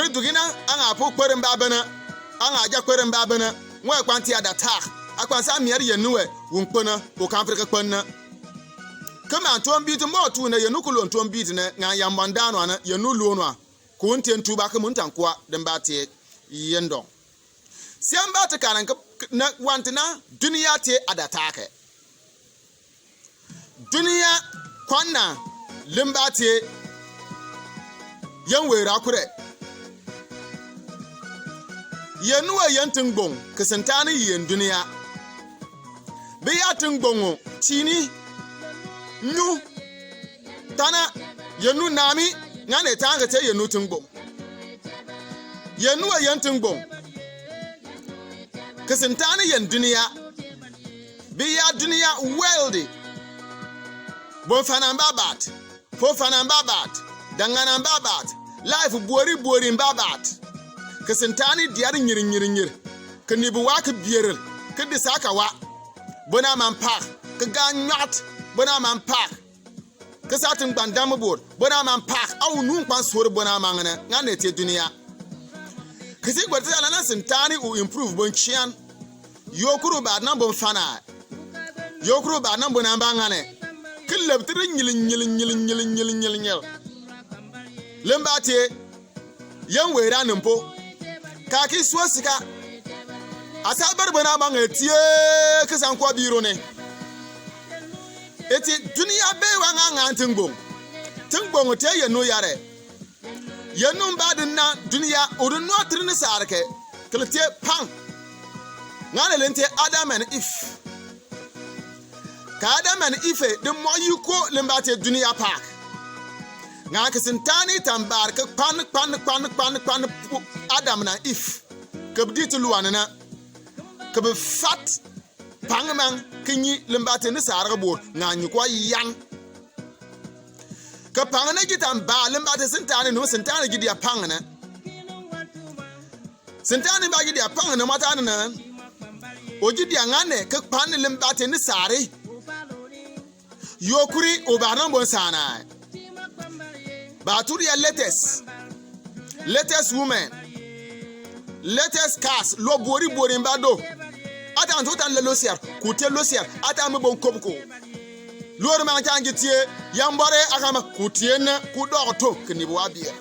dugina anga po kwerin babana anga ja kwerin babana ngwa kwanti ada tak akwansa mier yenuwe wunkpona o kanfrika kwanna kama ton bitu mo tu na yenu kulon ton bitu na nga yambandano na yenu luonwa ko ntien tuba ka mun tankwa den bate yendo siamba ta kanan na wantina duniya te ada take duniya kwanna limbate yan wera kure yenuwa yantin gbon kasantani yen duniya be yatin gbongo tini nyu tana yenu nami ngane tanga te yenu tingbo yenuwa yantin gbon kasantani yen duniya be ya duniya wealthy bon fanan babat fo fanan babat danganan babat life bori babat kasantani diyar nyir kanibu wa ka biyerel ka disaka wa bona man pak ka ganyat bona man pak ka satin bandam bor bona man pak au nun kwan sor bona man ngane te duniya kasi gwata ala na santani u improve bon chian yokuru ba nan bon fana yokuru ba nan bona bangane killabtir nyil lembate yan wera nimpo kaki suwasika asabar bana banga tie kisan kwa biro ne eti duniya be wanga ngantingbong tingbong te yenu yare yenu badin na duniya odun no trin sarke klete pan ngane lente Adam and Eve ka Adam and Eve de moyiko lembate duniya park nga kisintani tambar ka pan Adam na Eve kabdi tuluanana kab fat pangman kinyi limbate ni sarga bor nga nyi kwa yan ka pangana gitan ba limbate sintani no sintani gidia pangana sintani ba gidia pangana mata na o gidia ngane ka pan limbate ni sare yokuri obaran bon sana Baturia latest women, latest cars, lo bori mbado. Ata antotan le losier, kute losier, ata me bon kopko. Lor man tangi tie, yambare akama kutiena kudoto knibo abia.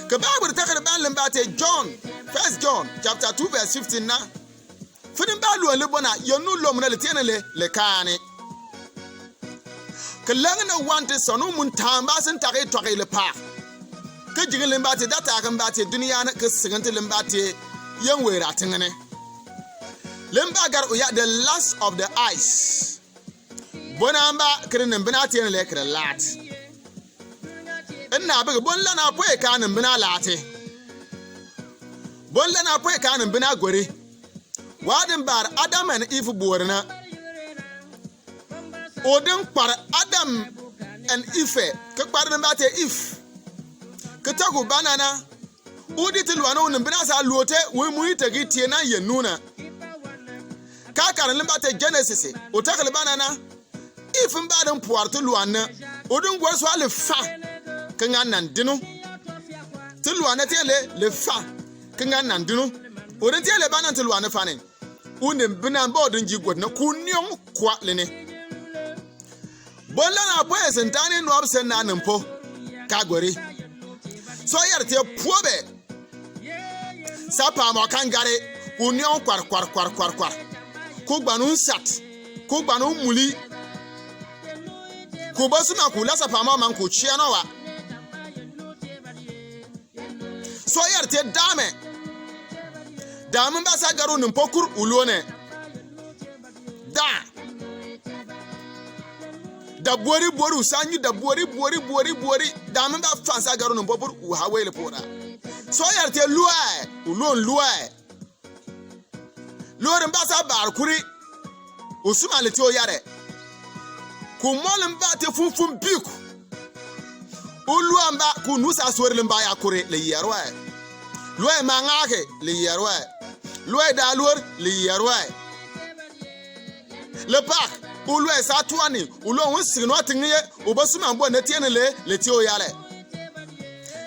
Ke Bible takere ban lembate John, 1 John chapter 2 verse 15 na. Fidin ba lo le bona yonu lo mna le tiene le kane. Kelangna wante sonu mun tamba sin tare tore le pa ke jigin limbate data kan bate duniya na ke sigante limbate yan wera tingane limba gar uya the last of the ice bonamba kirin binate ne le kire lat ina bi bonla na poe kanin bina late bonla na poe kanin bina gore wadin bar Adam and Eve borna Odin par Adam and Eve ke par mbate Eve ke tagu banana udi tilwana unin binasa lote we muni tagiti na yenuna ka kan mbate Genesis o takale banana Eve mbadan puarto luana odin gwarso ale fa kan nan dinu tilwana tele le fa kan nan dinu odin tele banan tilwana fanin unin binan bodin jigod na kunyon kwa lene Bolla na poe sentani no absen na nimpo kagori so yarte puobe sapa mo kangare union kwar ku gbanun sat ku gbanun muli ku basu na ku la sapa mo man ku chia no wa so yarte dame ba sa garu nimpo kur ulone da bori sanyi da bori da mun ba fansa garo no bobur u hawele pora so yarte luai lorin ba sa bar kuri usuma le to yare ku molin ba te funfun biku uluan ba ku nusa sorin ba ya kuri le yarwa loe mangake le yarwa loe dalor le yarwa le pak ulwe sa tuani ulo won signo atinye obasuma mbo na tiene le tio yale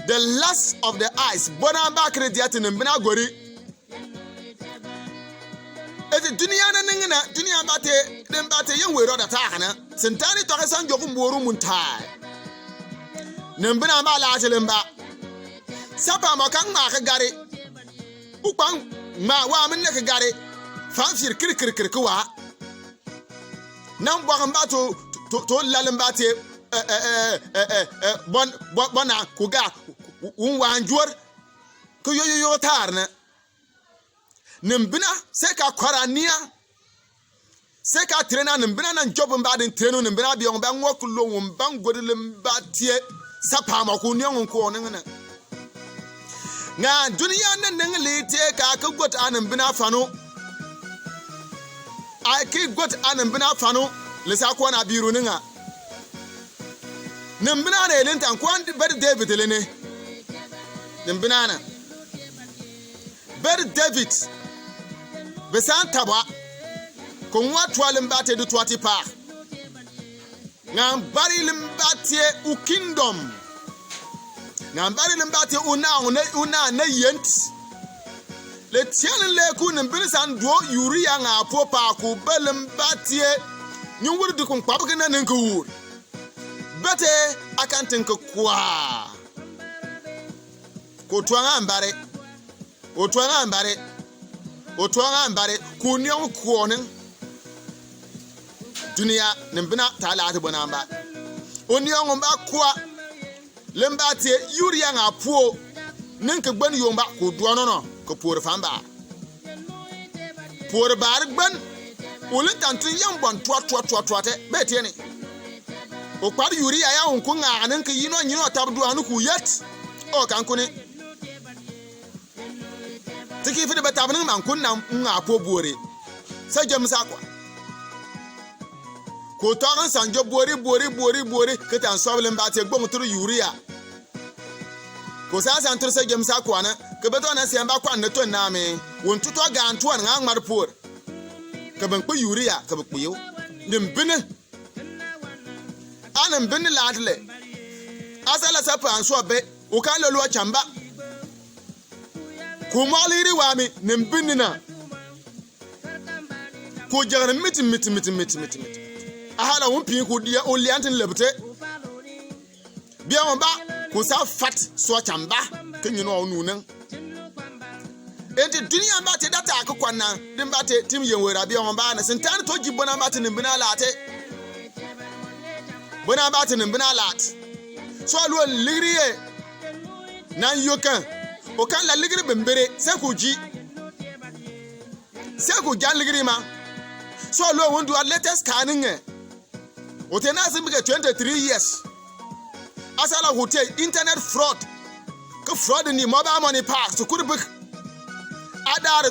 the lust of the eyes. Bona ba krediat nimbina gori. Eti dunia na ningina dunia bate yen wero da ta kana. Sentani to kasan jogu mboru muntai. Nimbina ba la jelemba. Sapa makang ma ka gari. Upang ma wa min ne ka gari. Fan fir kir kwa. Nam bo kan ba to lalemba te bona kuga wanjur ko yo tarna nimbina se ka kwarania se ka trena nimbina nan job mbadin trenu nimbina bi on ban wokulo won ban godilem batie sapa mako nyon ko onena nga duniya nan nan lete ka got nimbina fano ai ki got nimbina fano lesa ko na biru ninga nimbina na elintan kwan ber David lene nimbina na ber David besan tabwa kon watwa limbate du twati pa ngam bari limbate u kingdom ngam bari limbate una na yent le tian le ku nimbina san do Uriah nga popa ku belimbate nyuwur du kon kwabga na nko wur bete akantin ko kwa ko tuanga ambare kunyon kuonin dunia nimbina talati bonamba onyon ba kwa lembate Uriah nga po ninka gban yomba ko duono no ko por famba por bar gban ulin tantun yambon twat te bete ni o kwar Uriah ya unku nga anan ka yino nyino tabdu anu ku yet o kan kuni tiki fi de batabnin man kunna nga po bore sa jam sa kwa ko to kan sanjo bore ka tan soblin ba te gbon turu Uriah ko sa san tur sa jam sa kwa na ka beto na se ba kwa na to na me won tuto ga anto nga ngmar por ka ban ku Uriah ka bu yo nimbine anan bin ladle asala sapa anso be o kan lolu chamba ku maliri wami nimbinina ku jaran miti ahala won pin ku dia o liantin lebte bia won ba ku sa fat so chamba kinyi no nunan enti dunia ba te data akokwana din ba te tim yenwera bia won ba na sentan to jibona ba te nimbina late bona batin bina lat so alwo ligriye nan yokan o kan la ligri bembere se ku jan ligri ma so alwo wondu latest scanning o te na simbe 23 years asala hotel internet fraud ko fraud ni mobile money pass ku kubik adar